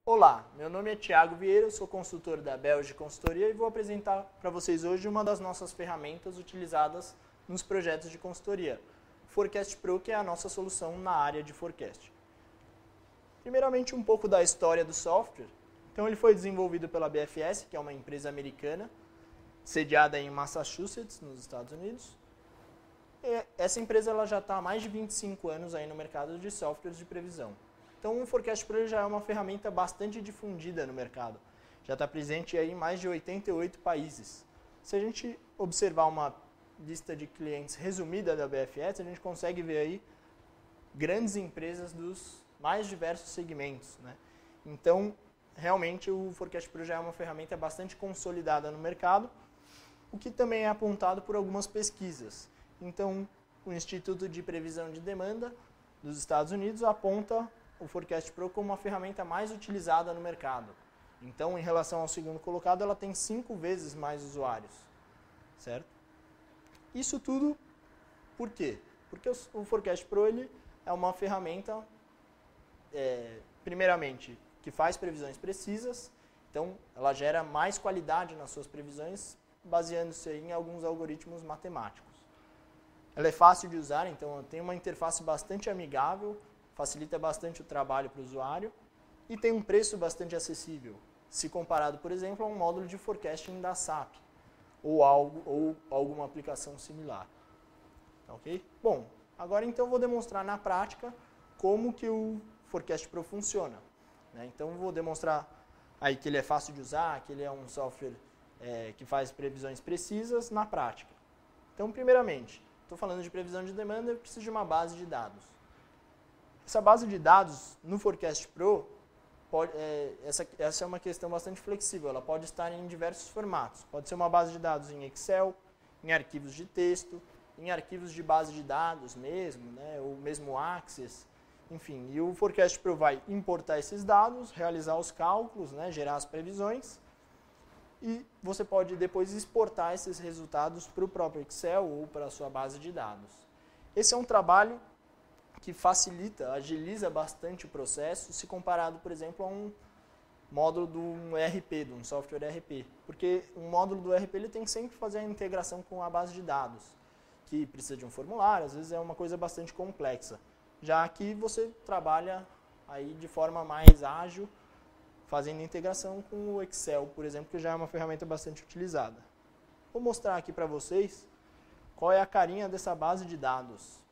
Olá, meu nome é Thiago Vieira, eu sou consultor da Belge Consultoria e vou apresentar para vocês hoje uma das nossas ferramentas utilizadas nos projetos de consultoria, o Forecast Pro, que é a nossa solução na área de forecast. Primeiramente, um pouco da história do software. Então, ele foi desenvolvido pela BFS, que é uma empresa americana, sediada em Massachusetts, nos Estados Unidos. E essa empresa ela já está há mais de 25 anos aí no mercado de softwares de previsão. Então, o Forecast Pro já é uma ferramenta bastante difundida no mercado. Já está presente aí em mais de 88 países. Se a gente observar uma lista de clientes resumida da BFS, a gente consegue ver aí grandes empresas dos mais diversos segmentos, né? Então, realmente, o Forecast Pro já é uma ferramenta bastante consolidada no mercado, o que também é apontado por algumas pesquisas. Então, o Instituto de Previsão de Demanda dos Estados Unidos aponta o Forecast Pro como uma ferramenta mais utilizada no mercado. Então, em relação ao segundo colocado, ela tem 5 vezes mais usuários, certo? Isso tudo por quê? Porque o Forecast Pro ele é uma ferramenta, primeiramente, que faz previsões precisas, então ela gera mais qualidade nas suas previsões, baseando-se em alguns algoritmos matemáticos. Ela é fácil de usar, então tem uma interface bastante amigável, facilita bastante o trabalho para o usuário e tem um preço bastante acessível, se comparado, por exemplo, a um módulo de forecasting da SAP ou alguma aplicação similar. Ok? Bom, agora então eu vou demonstrar na prática como que o Forecast Pro funciona. Então eu vou demonstrar aí que ele é fácil de usar, que ele é um software que faz previsões precisas na prática. Então, primeiramente, estou falando de previsão de demanda, eu preciso de uma base de dados. Essa base de dados no Forecast Pro, essa é uma questão bastante flexível, ela pode estar em diversos formatos. Pode ser uma base de dados em Excel, em arquivos de texto, em arquivos de base de dados mesmo, né, ou mesmo Access, enfim. E o Forecast Pro vai importar esses dados, realizar os cálculos, né, gerar as previsões, e você pode depois exportar esses resultados para o próprio Excel ou para a sua base de dados. Esse é um trabalho que facilita, agiliza bastante o processo, se comparado, por exemplo, a um módulo de um ERP, de um software ERP. Porque um módulo do ERP ele tem que sempre fazer a integração com a base de dados, que precisa de um formulário, às vezes é uma coisa bastante complexa. Já aqui você trabalha aí de forma mais ágil, fazendo integração com o Excel, por exemplo, que já é uma ferramenta bastante utilizada. Vou mostrar aqui para vocês qual é a carinha dessa base de dados.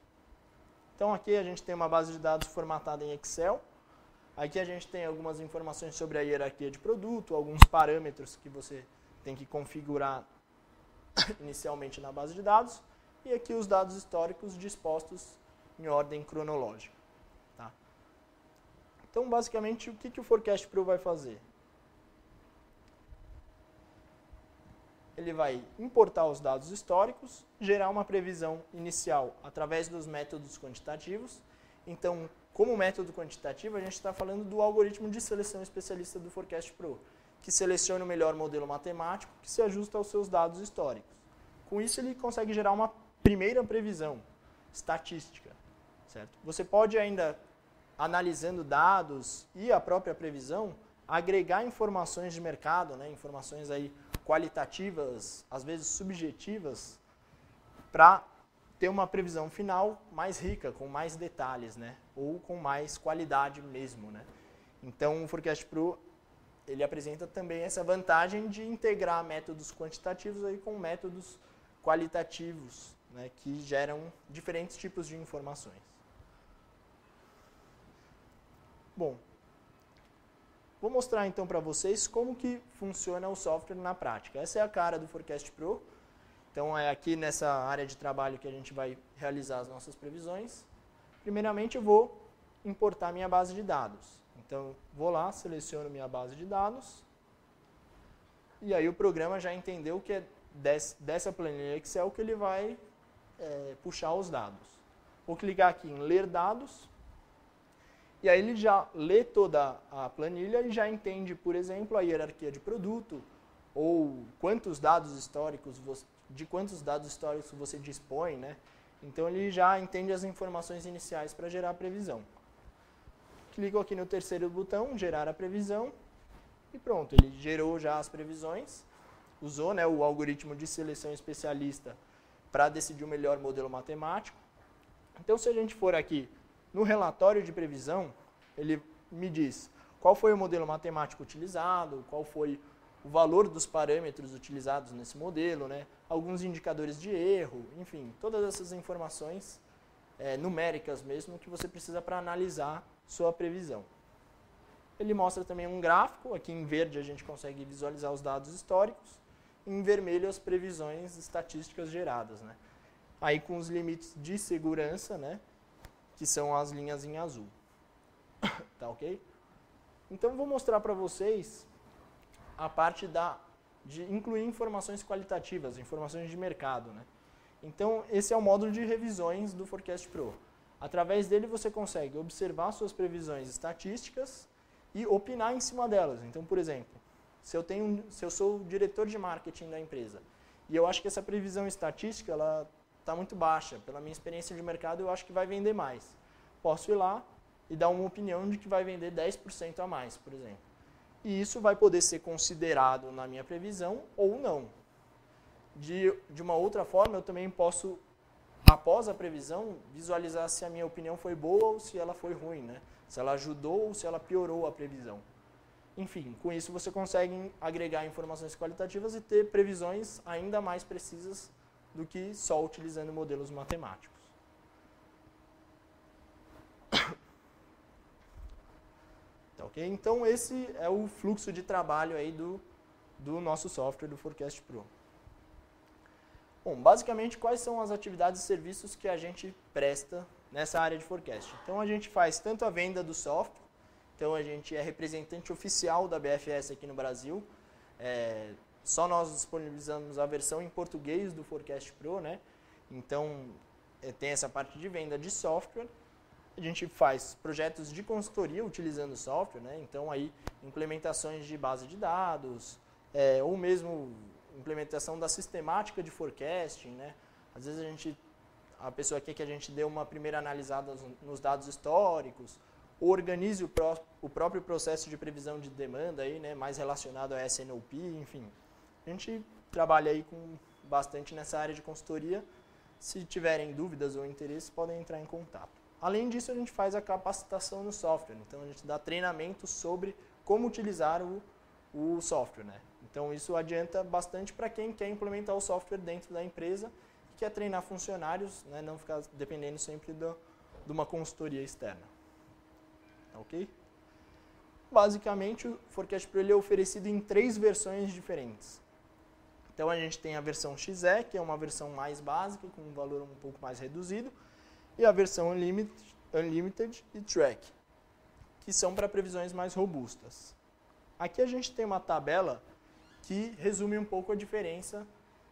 Então aqui a gente tem uma base de dados formatada em Excel. Aqui a gente tem algumas informações sobre a hierarquia de produto, alguns parâmetros que você tem que configurar inicialmente na base de dados. E aqui os dados históricos dispostos em ordem cronológica. Tá? Então, basicamente, o que o Forecast Pro vai fazer? Ele vai importar os dados históricos, gerar uma previsão inicial através dos métodos quantitativos. Então, como método quantitativo, a gente está falando do algoritmo de seleção especialista do Forecast Pro, que seleciona o melhor modelo matemático que se ajusta aos seus dados históricos. Com isso, ele consegue gerar uma primeira previsão estatística. Certo? Você pode ainda, analisando dados e a própria previsão, agregar informações de mercado, né, informações aí qualitativas, às vezes subjetivas, para ter uma previsão final mais rica, com mais detalhes, né, ou com mais qualidade mesmo. Né. Então, o Forecast Pro ele apresenta também essa vantagem de integrar métodos quantitativos aí com métodos qualitativos, né, que geram diferentes tipos de informações. Bom, vou mostrar então para vocês como que funciona o software na prática. Essa é a cara do Forecast Pro. Então é aqui nessa área de trabalho que a gente vai realizar as nossas previsões. Primeiramente eu vou importar minha base de dados. Então vou lá, seleciono minha base de dados. E aí o programa já entendeu que é dessa planilha Excel que ele vai puxar os dados. Vou clicar aqui em ler dados. E aí ele já lê toda a planilha e já entende, por exemplo, a hierarquia de produto ou de quantos dados históricos você dispõe, né? Então ele já entende as informações iniciais para gerar a previsão. clico aqui no terceiro botão, gerar a previsão, e pronto, ele gerou já as previsões, usou, né, o algoritmo de seleção especialista para decidir o melhor modelo matemático. Então, se a gente for aqui no relatório de previsão, ele me diz qual foi o modelo matemático utilizado, qual foi o valor dos parâmetros utilizados nesse modelo, né, alguns indicadores de erro, enfim, todas essas informações numéricas mesmo que você precisa para analisar sua previsão. Ele mostra também um gráfico, aqui em verde a gente consegue visualizar os dados históricos, em vermelho as previsões estatísticas geradas, né? Aí com os limites de segurança, né, que são as linhas em azul. Tá ok? Então vou mostrar para vocês a parte de incluir informações qualitativas, informações de mercado, né? Então esse é o módulo de revisões do Forecast Pro. Através dele você consegue observar suas previsões estatísticas e opinar em cima delas. Então, por exemplo, se eu sou o diretor de marketing da empresa e eu acho que essa previsão estatística ela está muito baixa, pela minha experiência de mercado eu acho que vai vender mais. Posso ir lá e dar uma opinião de que vai vender 10% a mais, por exemplo. E isso vai poder ser considerado na minha previsão ou não. De uma outra forma, eu também posso, após a previsão, visualizar se a minha opinião foi boa ou se ela foi ruim, né? Se ela ajudou ou se ela piorou a previsão. Enfim, com isso você consegue agregar informações qualitativas e ter previsões ainda mais precisas do que só utilizando modelos matemáticos. Tá, ok? Então esse é o fluxo de trabalho aí do nosso software do Forecast Pro. Bom, basicamente quais são as atividades e serviços que a gente presta nessa área de forecast? Então a gente faz tanto a venda do software, então a gente é representante oficial da BFS aqui no Brasil, só nós disponibilizamos a versão em português do Forecast Pro, né? Então tem essa parte de venda de software. A gente faz projetos de consultoria utilizando o software, né? Então aí implementações de base de dados, ou mesmo implementação da sistemática de forecasting, né? Às vezes a pessoa quer que a gente dê uma primeira analisada nos dados históricos, ou organize o próprio processo de previsão de demanda aí, né? Mais relacionado a SNOP, enfim. A gente trabalha aí bastante nessa área de consultoria. Se tiverem dúvidas ou interesse, podem entrar em contato. Além disso, a gente faz a capacitação no software. Então, a gente dá treinamento sobre como utilizar o software, né? Então, isso adianta bastante para quem quer implementar o software dentro da empresa e quer treinar funcionários, né? Não ficar dependendo sempre de uma consultoria externa. Ok? Basicamente, o Forecast Pro ele é oferecido em 3 versões diferentes. Então, a gente tem a versão XE, que é uma versão mais básica, com um valor um pouco mais reduzido, e a versão Unlimited e Track, que são para previsões mais robustas. Aqui a gente tem uma tabela que resume um pouco a diferença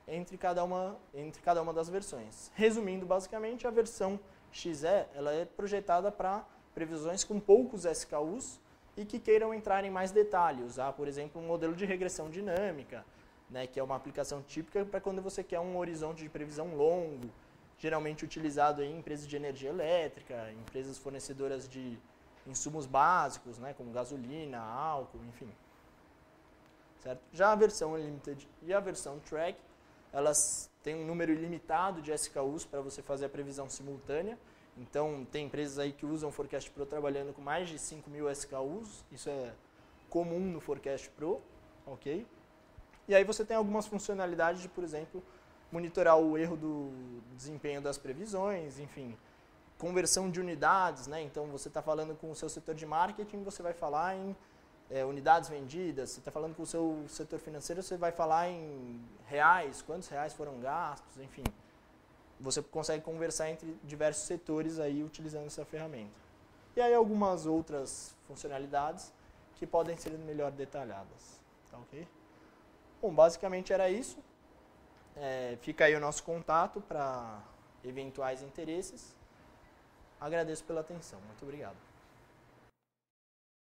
entre cada uma das versões. Resumindo, basicamente, a versão XE ela é projetada para previsões com poucos SKUs e que queiram entrar em mais detalhes, usar, por exemplo, um modelo de regressão dinâmica, né, que é uma aplicação típica para quando você quer um horizonte de previsão longo, geralmente utilizado em empresas de energia elétrica, empresas fornecedoras de insumos básicos, né, como gasolina, álcool, enfim. Certo? Já a versão Unlimited e a versão Track, elas têm um número ilimitado de SKUs para você fazer a previsão simultânea. Então, tem empresas aí que usam o Forecast Pro trabalhando com mais de 5.000 SKUs. Isso é comum no Forecast Pro, ok? E aí você tem algumas funcionalidades de, por exemplo, monitorar o erro do desempenho das previsões, enfim, conversão de unidades, né? Então, você está falando com o seu setor de marketing, você vai falar em unidades vendidas. Você está falando com o seu setor financeiro, você vai falar em reais, quantos reais foram gastos, enfim. Você consegue conversar entre diversos setores aí utilizando essa ferramenta. E aí algumas outras funcionalidades que podem ser melhor detalhadas. Tá ok? Bom, basicamente era isso. Fica aí o nosso contato para eventuais interesses. Agradeço pela atenção. Muito obrigado.